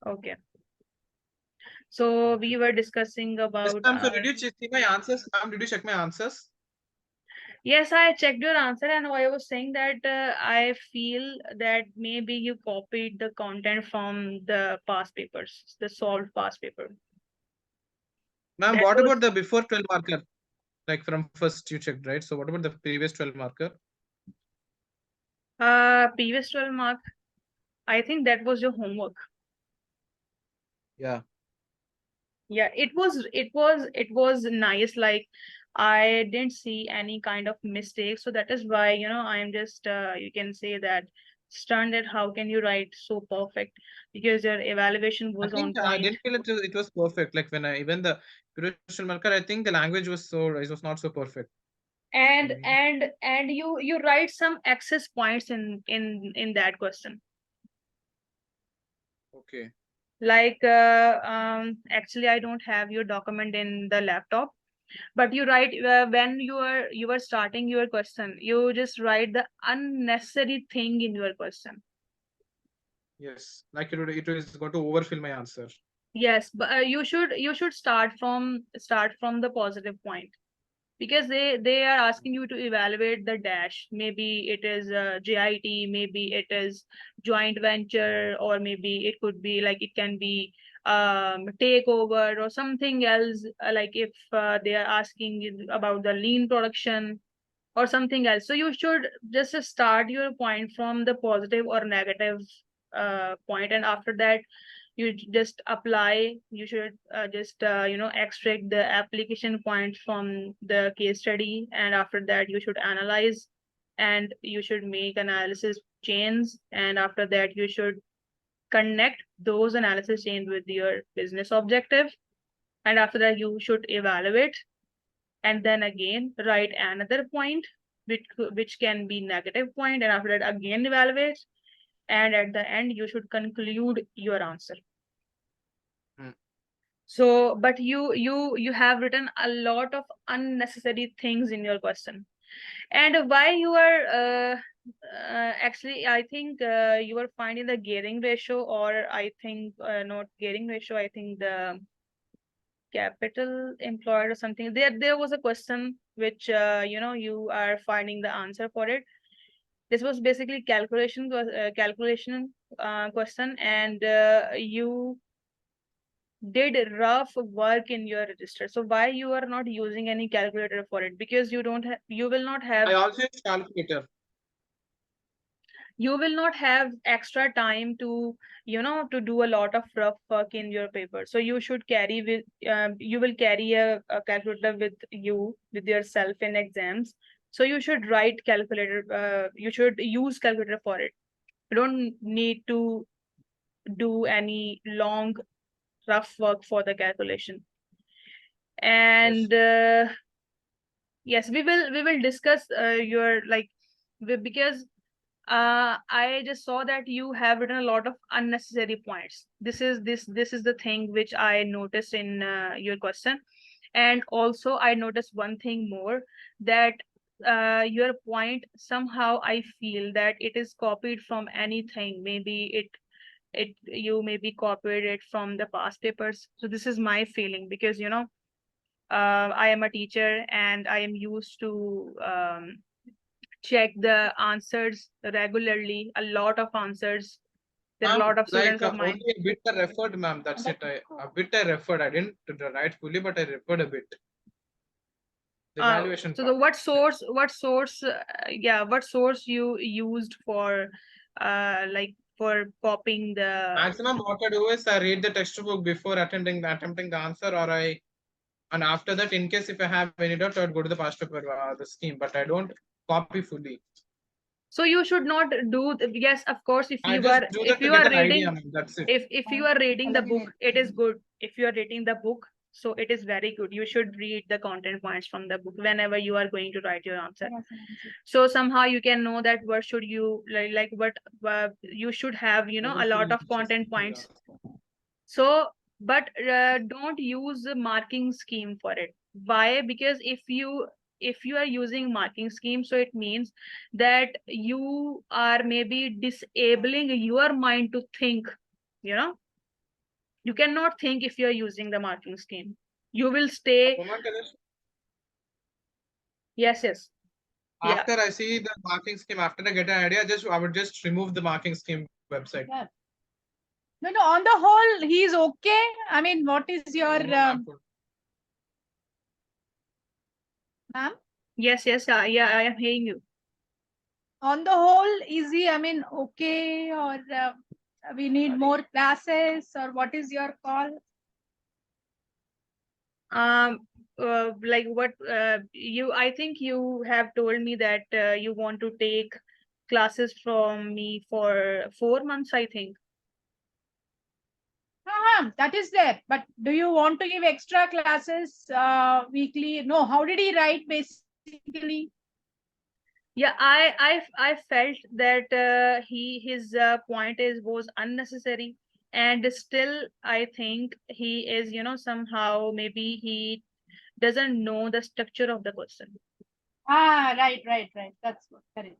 Okay. So we were discussing Yes, about ma'am. So did you see my answers, ma'am? Did you check my answers? yes, I checked your answer, and I was saying that I feel that maybe you copied the content from the past papers, the solved past paper. Ma'am, That what was about the before 12 marker? Like from first you checked, right? So what about the previous 12 marker? previous 12 mark. I think that was your homework. Yeah. Yeah, it was nice. Like I didn't see any kind of mistake, so that is why I'm just you can say that stunned at how can you write so perfect, because your evaluation I was on think I point. didn't feel it was perfect. Like when I even the previous 12 marker, I think the language was it was not so perfect. and Maybe. and and you write some excess points in that question. Okay. Like actually I don't have your document in the laptop, but you write when you are starting your question, you just write the unnecessary thing in your question. Yes. Like it is going to overfill my answer. Yes, but you should start from the positive point, because they are asking you to evaluate the dash. Maybe it is JIT, maybe it is joint venture, or maybe it could be like it can be takeover or something else. Like if they are asking you about the lean production or something else. So you should just start your point from the positive or negative point, and after that you just apply. You should just extract the application points from the case study, and after that you should analyze, and you should make analysis chains, and after that you should connect those analysis chains with your business objective, and after that you should evaluate, and then again write another point, which can be negative point, and after that again evaluate, and at the end you should conclude your answer. Hmm. So but you have written a lot of unnecessary things in your question. And why you are actually, I think you are finding the gearing ratio, or I think not gearing ratio, I think the capital employed or something. There was a question which you are finding the answer for it. This was basically calculation question, and you did rough work in your register. So why you are not using any calculator for it? Because you will not have, I also use calculator. extra time to to do a lot of rough work in your paper. So you should carry with you will carry a calculator with you, with yourself in exams. So you should write calculator, you should use calculator for it. You don't need to do any long rough work for the calculation. Yes. And yes, we will discuss your like because I just saw that you have written a lot of unnecessary points. This is the thing which I noticed in your question. And also I noticed one thing more, that your point, somehow I feel that it is copied from anything. Maybe it you maybe copied it from the past papers. So this is my feeling, because I am a teacher and I am used to check the answers regularly, a lot of answers. There are a lot of Like students of mine. only a bit I referred, ma'am. That's it. A bit I referred. I didn't write fully, but I referred a bit. The evaluation So the part. what source you used for like for copying the. Maximum what I do is I read the textbook before attempting the answer, or and after that, in case if I have any doubt, I would go to the past paper the scheme, but I don't copy fully. So you should not do yes, of course, if I you just are do if that to you get are an idea, reading, ma'am. That's it. if you are reading the book, it is good. If you are reading the book, so it is very good. You should read the content points from the book whenever you are going to write your answer. So somehow you can know that what should you like what you should have a lot of content points. So but don't use the marking scheme for it. Why? Because if you are using marking scheme, so it means that you are maybe disabling your mind to think, you know You cannot think if you're using the marking scheme. You will stay. Yes, yes. Yeah. After I see the marking scheme, after I get an idea, I would just remove the marking scheme website. Yeah. No, no, on the whole, he's okay. I mean, what is your ma'am? Yes, yes, yeah, I am hearing you. On the whole, is he, I mean, okay, or we need more classes, or what is your call? Like what I think you have told me that you want to take classes from me for 4 months, I think. That is there. But do you want to give extra classes weekly? No, how did he write basically? Yeah, I felt that his point was unnecessary, and still I think he is, somehow maybe he doesn't know the structure of the question. Right. That's what, correct.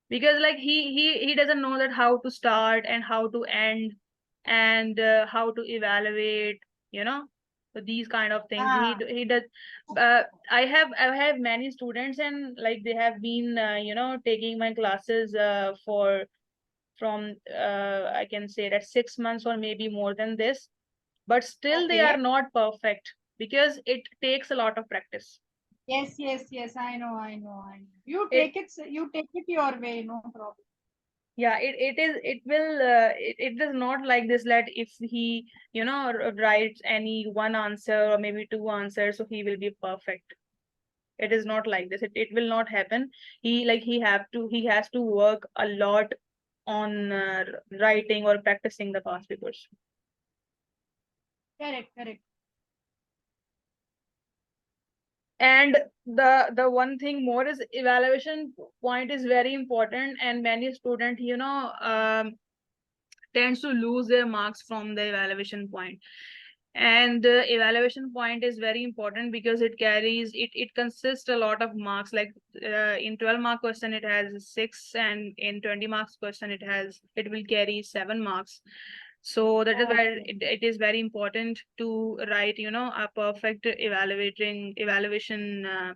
Because like he doesn't know that how to start and how to end, and how to evaluate, so these kind of things he does. I have many students, and like they have been taking my classes for from I can say that 6 months or maybe more than this, but still they are Okay. not perfect because it takes a lot of practice. Yes. I know. You It you take it your way, no problem. Yeah, it will it is not like this, that if he writes any one answer or maybe two answers, so he will be perfect. It is not like this. It will not happen. He has to work a lot on writing or practicing the past papers. Correct. And the one thing more is evaluation point is very important, and many student tends to lose their marks from the evaluation point. And the evaluation point is very important because it consists a lot of marks, like in 12-mark question it has 6, and in 20 marks question it will carry 7 marks. So that is why it is very important to write a perfect evaluation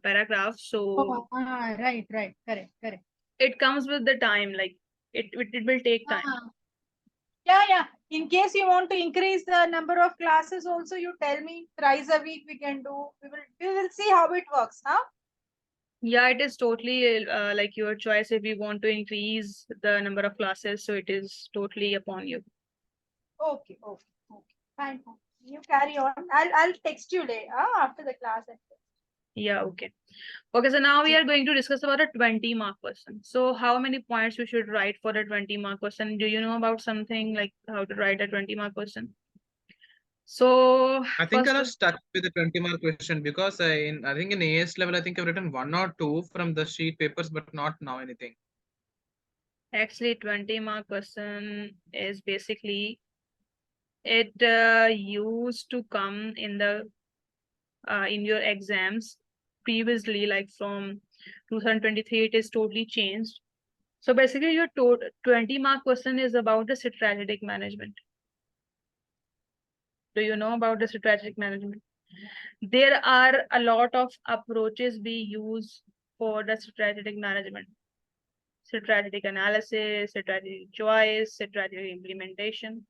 paragraph. So Right. Correct. it comes with the time, like it will take time. Yeah. In case you want to increase the number of classes, also you tell me thrice a week we can do. We will see how it works, huh? Yeah, it is totally like your choice if you want to increase the number of classes. So it is totally upon you. Okay. Fine. You carry on. I'll text you later after the class. Yeah, okay. Okay, so now we are going to discuss about a 20-mark question. So how many points you should write for a 20-mark question? Do you know about something like how to write a 20-mark question? So I think I first, was stuck with the 20-mark question because I think in AS level, I think I've written one or two from the sheet papers, but not now anything. actually 20-mark question is basically it used to come in your exams previously, like from 2023 it is totally changed. So basically your 20-mark question is about the strategic management. Do you know about the strategic management? There are a lot of approaches we use for the strategic management: strategic analysis, strategic choice, strategic implementation.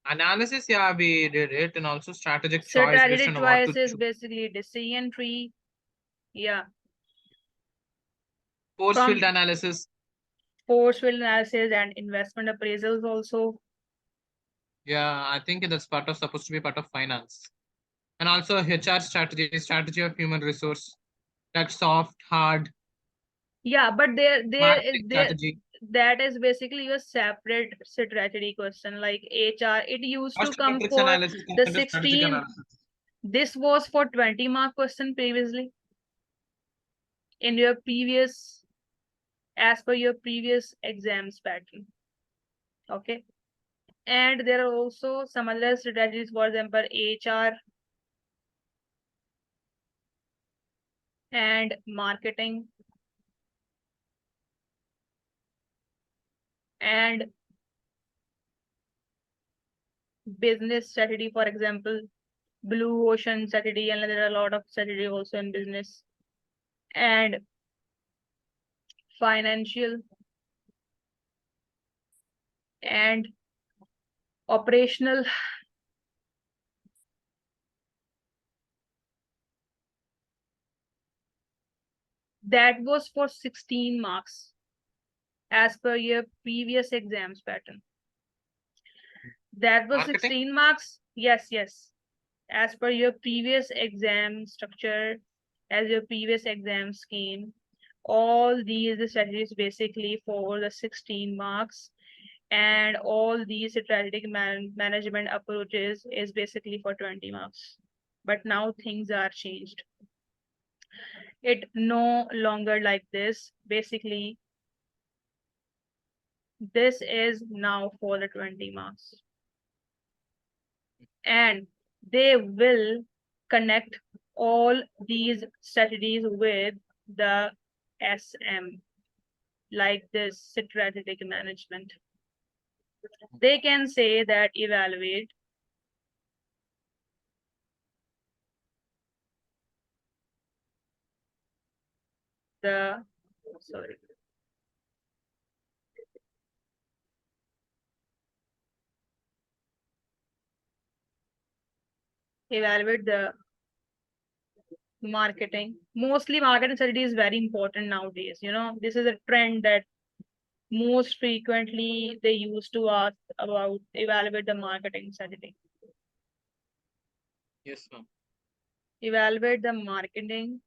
Analysis, yeah, we did it, and also strategic choice based Strategic on what to choice is choose. basically decision tree. Yeah. Force field From analysis. force field analysis and investment appraisals also. Yeah, I think that's supposed to be part of finance. And also HR strategy of human resource. That's soft, hard, Yeah, but marketing strategy. that is basically a separate strategy question. Like HR, it used to Cost come matrix for analysis comes the under strategic 16. analysis. This was for 20-mark question previously in your previous, as per your previous exams pattern. Okay. And there are also some other strategies, for example, HR and marketing and business strategy, for example, blue ocean strategy, and there are a lot of strategy also in business, and financial and operational. That was for 16 marks as per your previous exams pattern. That was Marketing? 16 marks. Yes. As per your previous exam structure, as your previous exam scheme, all these strategies basically for the 16 marks, and all these strategic management approaches is basically for 20 marks. But now things are changed. It no longer like this. Basically, this is now for the 20 marks. And they will connect all these strategies with the SM, like this strategic management. They can say that evaluate the, sorry, evaluate the marketing. Mostly marketing strategy is very important nowadays. This is a trend that most frequently they used to ask about evaluate the marketing strategy. Yes, ma'am. Evaluate the marketing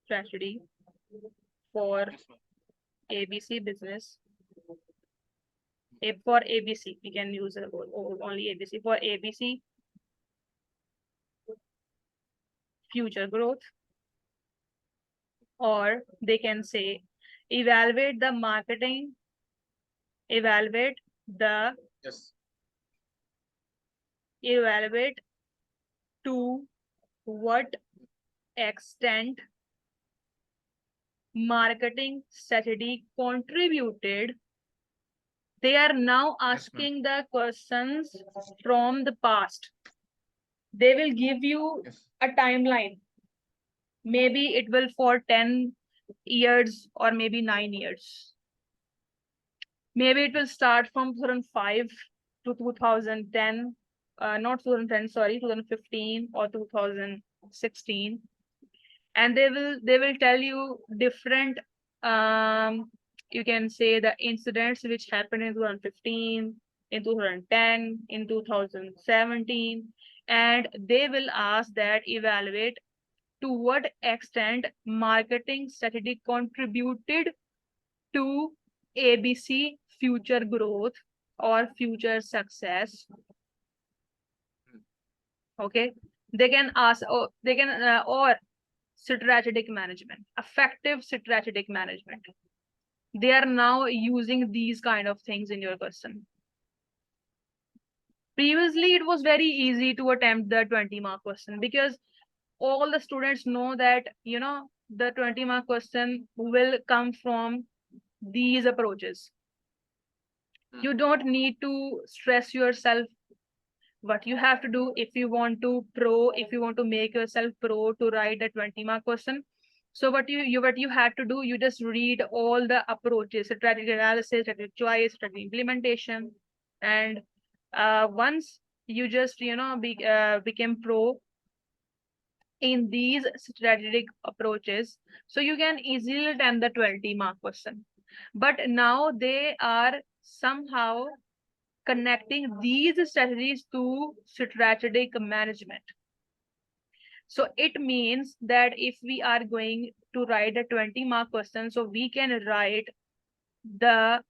strategy for Yes, ma'am. ABC business. For ABC, we can use only ABC. For ABC, future growth, or they can say evaluate the marketing, evaluate the Yes. evaluate to what extent marketing strategy contributed. They are now asking the questions from the past. They will give you Yes. a timeline. Maybe it will for 10 years or maybe 9 years. Maybe it will start from 2005 to 2010, not 2010, sorry, 2015 or 2016. And they will tell you different, you can say the incidents which happened in 2015, in 2010, in 2017, and they will ask that evaluate to what extent marketing strategy contributed to ABC future growth or future success. Okay, they can ask, or they can, or strategic management, effective strategic management. They are now using these kind of things in your question. Previously, it was very easy to attempt the 20-mark question because all the students know that, the 20-mark question will come from these approaches. You don't need to stress yourself. What you have to do if you want to make yourself pro to write a 20-mark question. So what you have to do, you just read all the approaches, strategic analysis, strategic choice, strategic implementation, and once you just became pro in these strategic approaches, so you can easily attempt the 20-mark question. But now they are somehow connecting these strategies to strategic management. So it means that if we are going to write a 20-mark question, so we can write the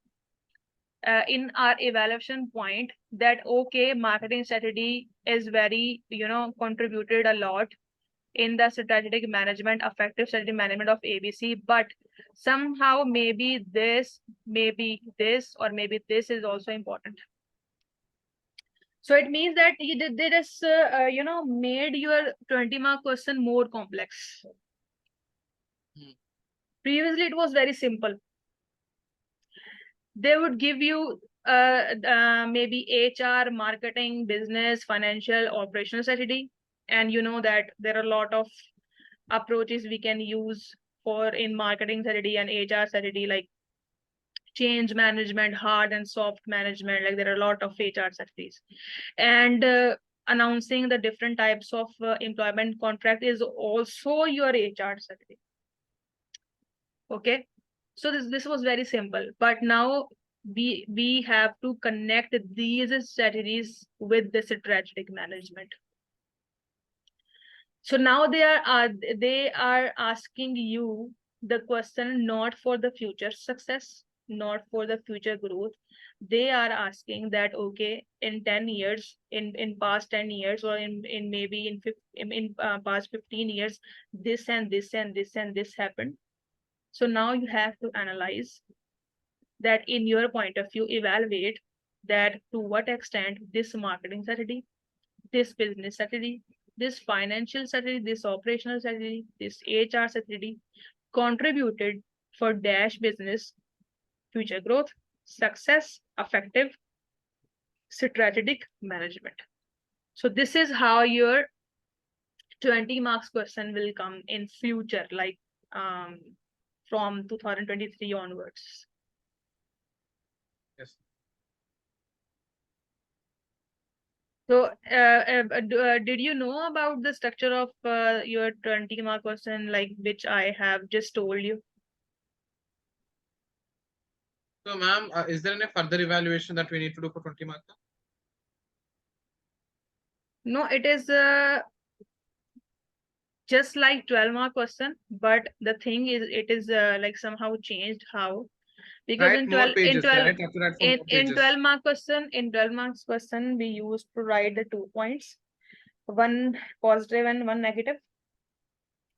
in our evaluation point that okay, marketing strategy is very contributed a lot in the strategic management, effective strategic management of ABC, but somehow maybe this, or maybe this is also important. So it means that they just made your 20-mark question more complex. Previously, it was very simple. They would give you maybe HR, marketing, business, financial, operational strategy. And you know that there are a lot of approaches we can use for in marketing strategy and HR strategy, like change management, hard and soft management. Like there are a lot of HR strategies, and announcing the different types of employment contract is also your HR strategy. Okay, so this was very simple, but now we have to connect these strategies with the strategic management. So now they are asking you the question not for the future success, not for the future growth. They are asking that, okay, in 10 years, in past 10 years, or in maybe in past 15 years, this and this and this and this happened. So now you have to analyze that, in your point of view, evaluate that to what extent this marketing strategy, this business strategy, this financial strategy, this operational strategy, this HR strategy contributed for dash business future growth, success, effective strategic management. So this is how your 20 marks question will come in future, like from 2023 onwards. Yes. So, did you know about the structure of your 20 mark question, like which I have just told you? So, ma'am, is there any further evaluation that we need to do for 20 marks? No, it is just like 12 mark question, but the thing is, it is like somehow changed. How? Because Write in more 12 pages, right? Have to write for more in pages. 12 mark question, in 12 marks question, we used to write the 2 points, one positive and one negative.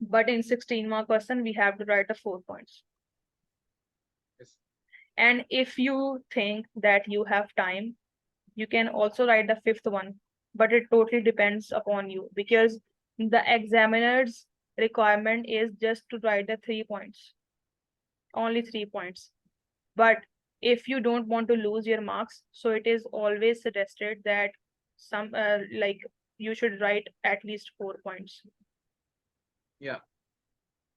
But in 16 mark question, we have to write the 4 points. Yes. And if you think that you have time, you can also write the 5th one, but it totally depends upon you, because the examiner's requirement is just to write the 3 points, only 3 points. But if you don't want to lose your marks, so it is always suggested that some like you should write at least 4 points. Yeah.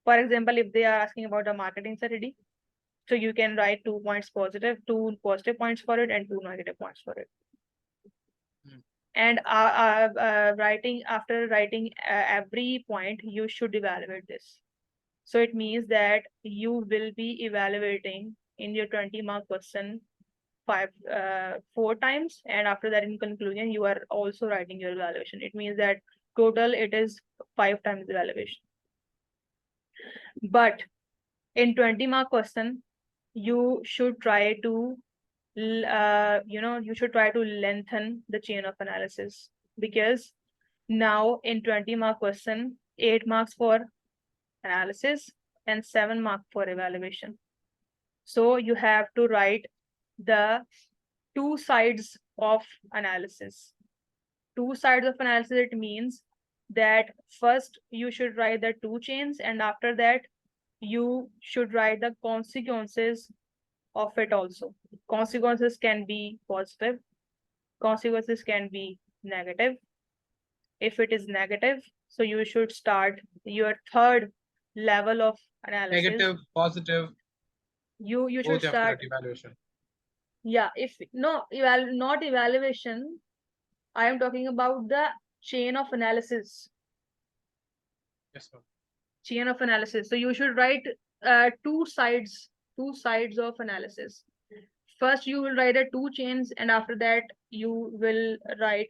For example, if they are asking about the marketing strategy, so you can write 2 points positive, 2 positive points for it, and 2 negative points for it. And writing, after writing every point, you should evaluate this. So it means that you will be evaluating in your 20 mark question 4 times, and after that, in conclusion, you are also writing your evaluation. It means that total it is 5 times evaluation. But in 20 mark question, you should try to you should try to lengthen the chain of analysis, because now in 20 mark question, 8 marks for analysis and 7 marks for evaluation. So you have to write the 2 sides of analysis. 2 sides of analysis, it means that first you should write the 2 chains, and after that you should write the consequences of it also. Consequences can be positive, consequences can be negative. If it is negative, so you should start your 3rd level of analysis. Negative, positive. You should start evaluation. Yeah, if no not evaluation, I am talking about the chain of analysis. Yes, ma'am. Chain of analysis. So you should write 2 sides of analysis. First, you will write 2 chains, and after that, you will write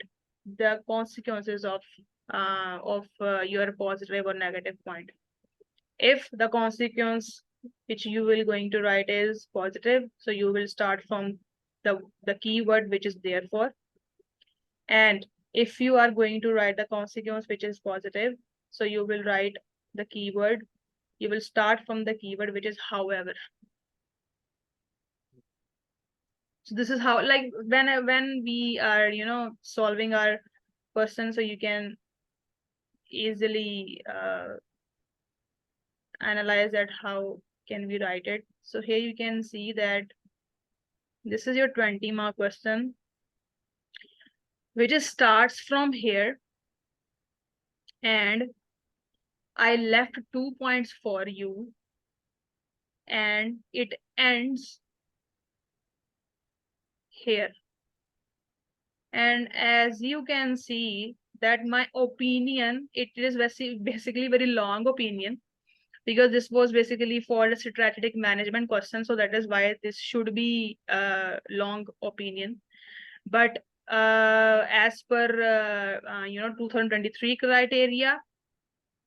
the consequences of your positive or negative point. If the consequence which you will going to write is positive, so you will start from the keyword which is therefore. And if you are going to write the consequence which is positive, so you will write the keyword, you will start from the keyword which is however. So this is how, like, when we are solving our question, so you can easily analyze that how can we write it. So here you can see that This is your 20-mark question, which is starts from here, and I left 2 points for you, and it ends here. And as you can see that my opinion, it is basically very long opinion, because this was basically for the strategic management question. So that is why this should be a long opinion. But as per 2023 criteria,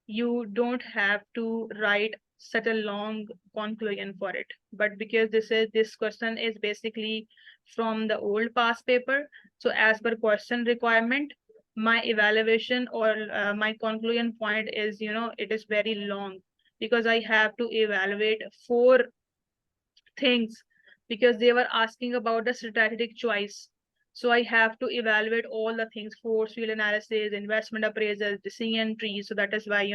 you don't have to write such a long conclusion for it. But because this question is basically from the old past paper, so as per question requirement, my evaluation or my conclusion point is, it is very long, because I have to evaluate 4 things, because they were asking about the strategic choice. So I have to evaluate all the things: force field analysis, investment appraisal, decision trees. So that is why,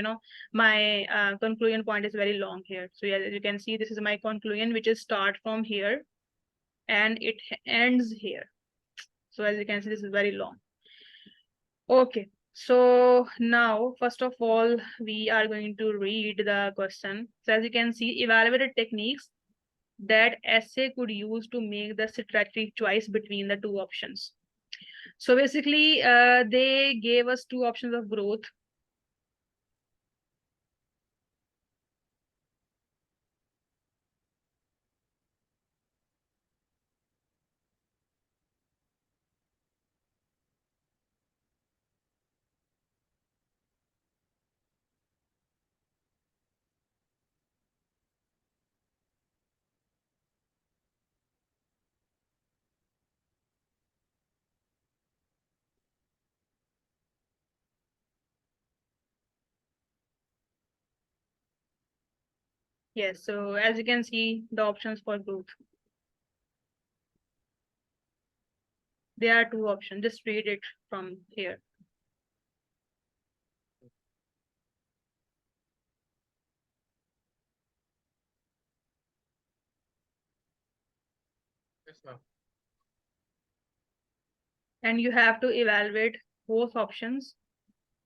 my conclusion point is very long here. So yeah, as you can see, this is my conclusion, which is start from here and it ends here. So as you can see, this is very long. Okay. So now, first of all, we are going to read the question. So as you can see, evaluated techniques that essay could use to make the strategic choice between the 2 options. So basically, they gave us 2 options of growth. Yes, so as you can see, the options for growth. There are 2 options. Just read it from here. Yes, ma'am. And you have to evaluate both options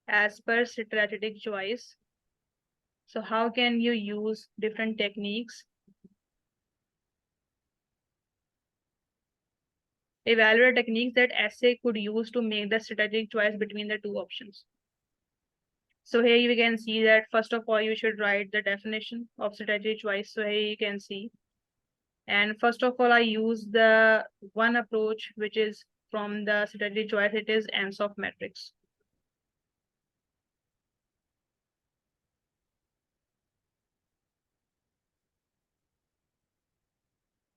as per strategic choice. So how can you use different techniques? Evaluate techniques that essay could use to make the strategic choice between the 2 options. So here you can see that first of all, you should write the definition of strategic choice. So here you can see. And first of all, I use the one approach, which is from the strategic choice. It is Ansoff matrix.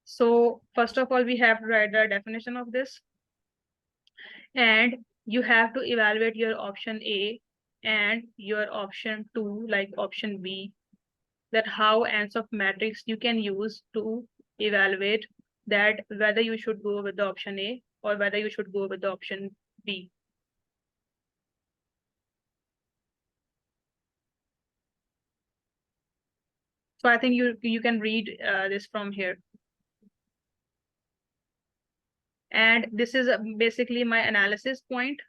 So first of all, we have to write the definition of this. And you have to evaluate your option A and your option 2, like option B, that how Ansoff matrix you can use to evaluate that whether you should go with the option A or whether you should go with the option B. So I think you can read this from here. And this is basically my analysis point.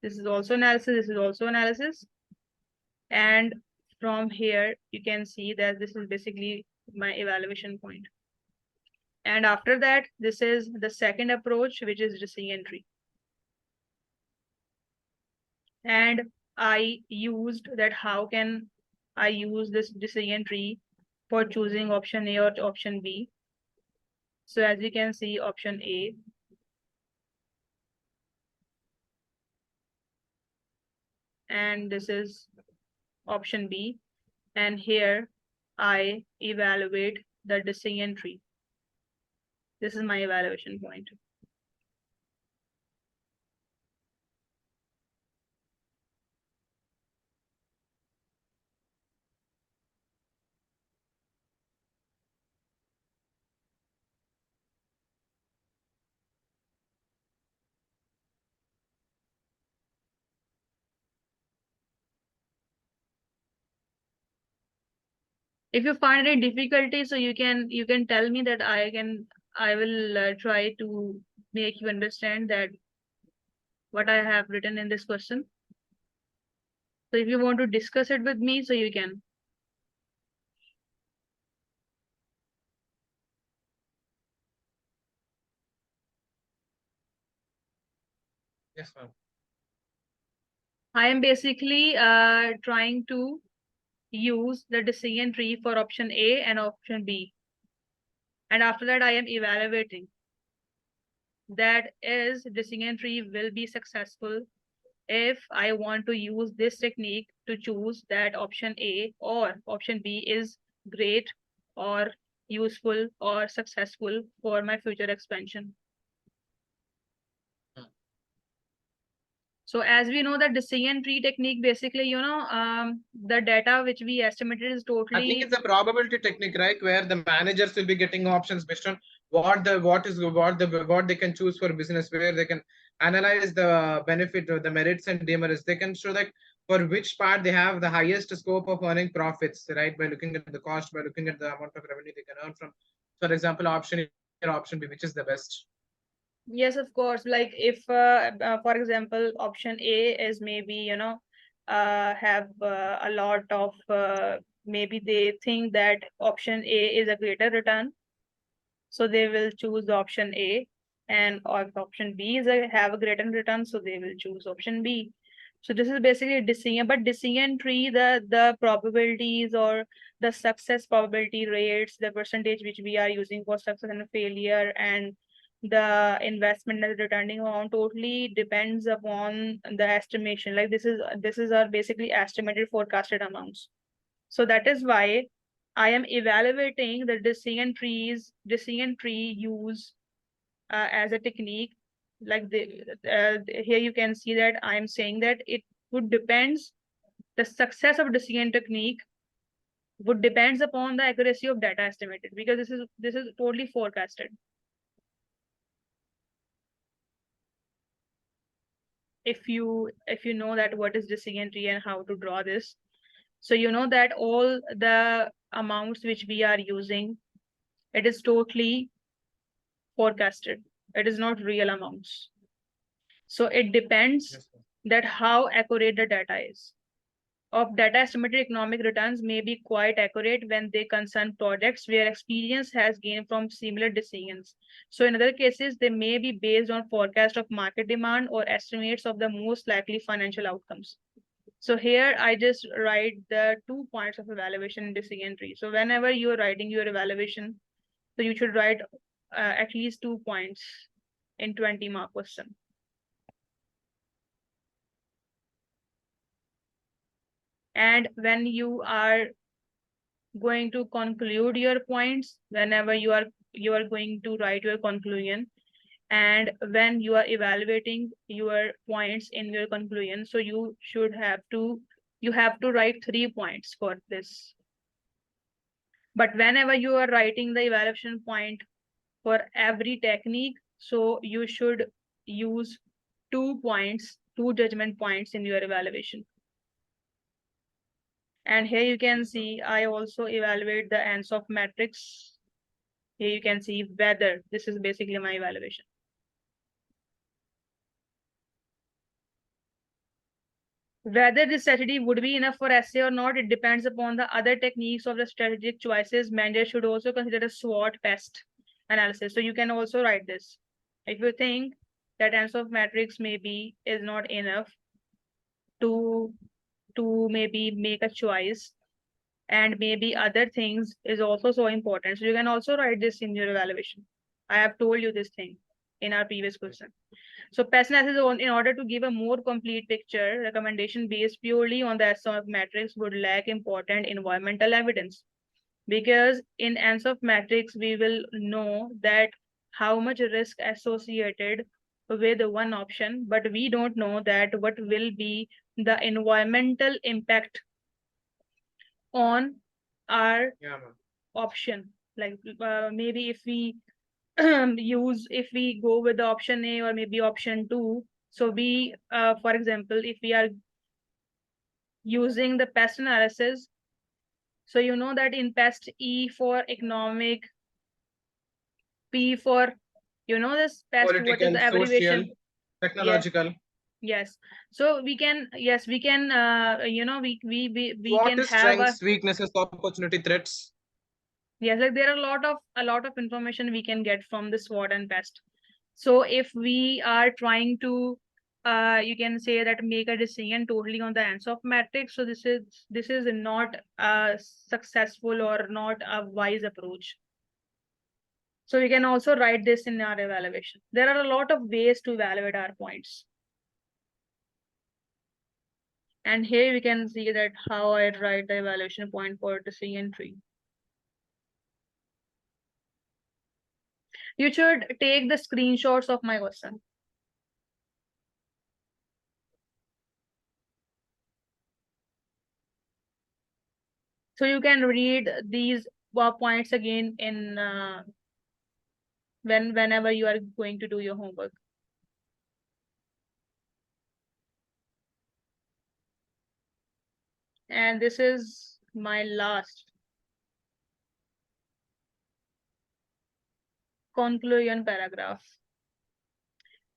This is also analysis. This is also analysis. And from here, you can see that this is basically my evaluation point. And after that, this is the second approach, which is decision tree. And I used that how can I use this decision tree for choosing option A or option B. So as you can see, option A, and this is option B. And here I evaluate the decision tree. This is my evaluation point. If you find any difficulty, so you can tell me that I can I will try to make you understand that what I have written in this question. So if you want to discuss it with me, so you can. Yes, ma'am. I am basically trying to use the decision tree for option A and option B. And after that, I am evaluating that is decision tree will be successful if I want to use this technique to choose that option A or option B is great or useful or successful for my future expansion. So as we know that decision tree technique, basically, the data which we estimated is I think totally. it's a probability technique, right? Where the managers will be getting options based on what they can choose for business, where they can analyze the benefit or the merits and demerits. They can show like for which part they have the highest scope of earning profits, right? By looking at the cost, by looking at the amount of revenue they can earn from, for example, option A or option B, which is the best. Yes, of course. Like if, for example, option A is maybe, have a lot of, maybe they think that option A is a greater return. So they will choose the option A, and or option B is have a greater return, so they will choose option B. So this is basically a decision, but decision tree, the probabilities or the success probability rates, the percentage which we are using for success and failure, and the investment and the returning amount totally depends upon the estimation. Like this is our basically estimated forecasted amounts. So that is why I am evaluating the decision tree use as a technique. Like here you can see that I am saying that it would depends, the success of decision technique would depends upon the accuracy of data estimated, because this is totally forecasted. If you know that what is decision tree and how to draw this, so you know that all the amounts which we are using, it is totally forecasted. It is not real amounts. So it depends Yes, that how accurate the data is. Of data estimated economic returns may be quite accurate when they concern projects where experience has gained from similar decisions. So in other cases, they may be based on forecast of market demand or estimates of the most likely financial outcomes. So here I just write the 2 points of evaluation in decision tree. So whenever you're writing your evaluation, so you should write at least 2 points in 20-mark question. And when you are going to conclude your points, whenever you are going to write your conclusion, and when you are evaluating your points in your conclusion, so you have to write 3 points for this. But whenever you are writing the evaluation point for every technique, so you should use 2 points, 2 judgment points in your evaluation. And here you can see I also evaluate the Ansoff matrix. Here you can see whether this is basically my evaluation. Whether this strategy would be enough for essay or not, it depends upon the other techniques of the strategic choices. Managers should also consider a SWOT test analysis. So you can also write this. If you think that Ansoff matrix maybe is not enough to maybe make a choice, and maybe other things is also so important. So you can also write this in your evaluation. I have told you this thing in our previous question. So PES analysis, in order to give a more complete picture, recommendation based purely on the Ansoff matrix would lack important environmental evidence. Because in Ansoff matrix, we will know that how much risk associated with one option, but we don't know that what will be the environmental impact on our option. Like maybe if we if we go with the option A or maybe option 2, so we for example, if we are using the PEST analysis, so you know that in PEST E for economic P for, this pest, what is Political, the social, abbreviation? technological. Yes. So we can, yes, we can, we What can is have a, strengths, weaknesses, opportunity, threats? yes, like there are a lot of information we can get from the SWOT and PEST. So if we are trying to, you can say that make a decision totally on the answer of matrix. So this is not a successful or not a wise approach. So we can also write this in our evaluation. There are a lot of ways to evaluate our points. And here we can see that how I write the evaluation point for decision tree. You should take the screenshots of my question. So you can read these points again in whenever you are going to do your homework. And this is my last conclusion paragraph.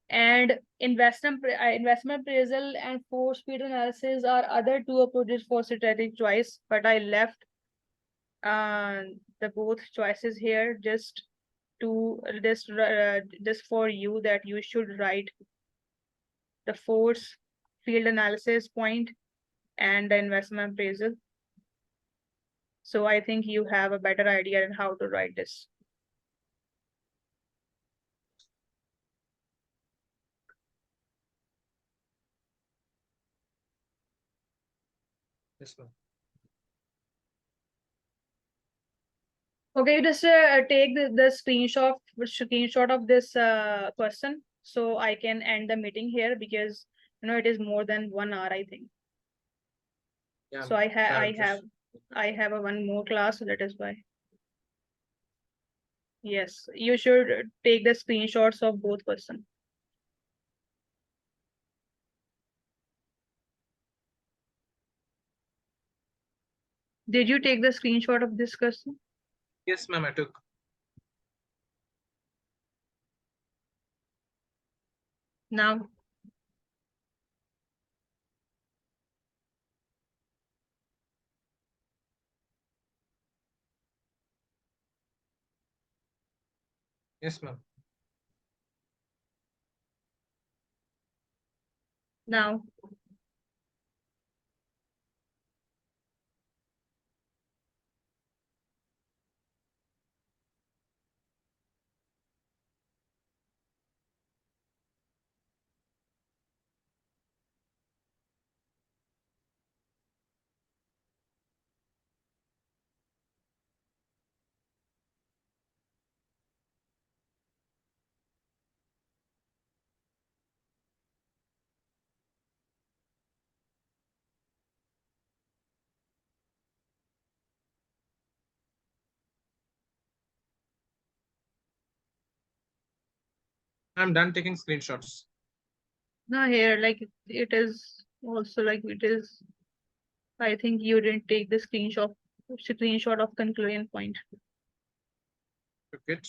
And investment appraisal and force field analysis are other two approaches for strategic choice, but I left the both choices here just to just for you, that you should write the force field analysis point and the investment appraisal. So I think you have a better idea on how to write this. Yes, ma'am. Okay, just take the screenshot of this question, so I can end the meeting here, because it is more than 1 hour, I think. Yeah, So I have a one more class, so that is why. Yes, you should take the screenshots of both questions. Did you take the screenshot of this question? Yes, ma'am, I took. Now, Yes, ma'am. now, I'm done taking screenshots. now here, like it is also like it is. I think you didn't take the screenshot of conclusion point. Took it.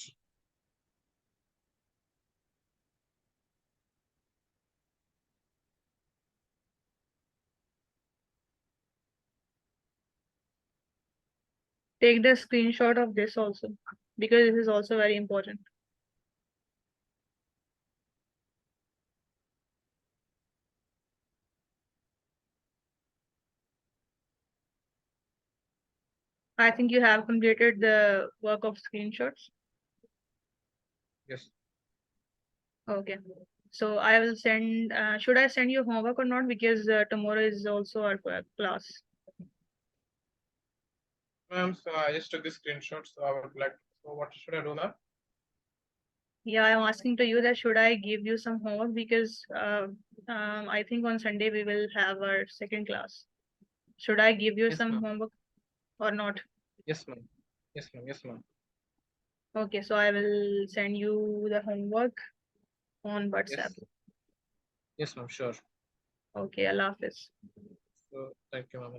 Take the screenshot of this also, because this is also very important. I think you have completed the work of screenshots. Yes. Okay. So I will send, should I send you homework or not? Because tomorrow is also our class. Ma'am, so I just took the screenshot. So I would like. So what should I do now? Yeah, I'm asking to you that should I give you some homework, because I think on Sunday we will have our second class. Should I give you Yes, some ma'am. homework or not? Yes, ma'am. Yes, ma'am. Yes, ma'am. Okay, so I will send you the homework on WhatsApp. Yes. Yes, ma'am. Sure. Okay, Allah Hafiz. So thank you, ma'am.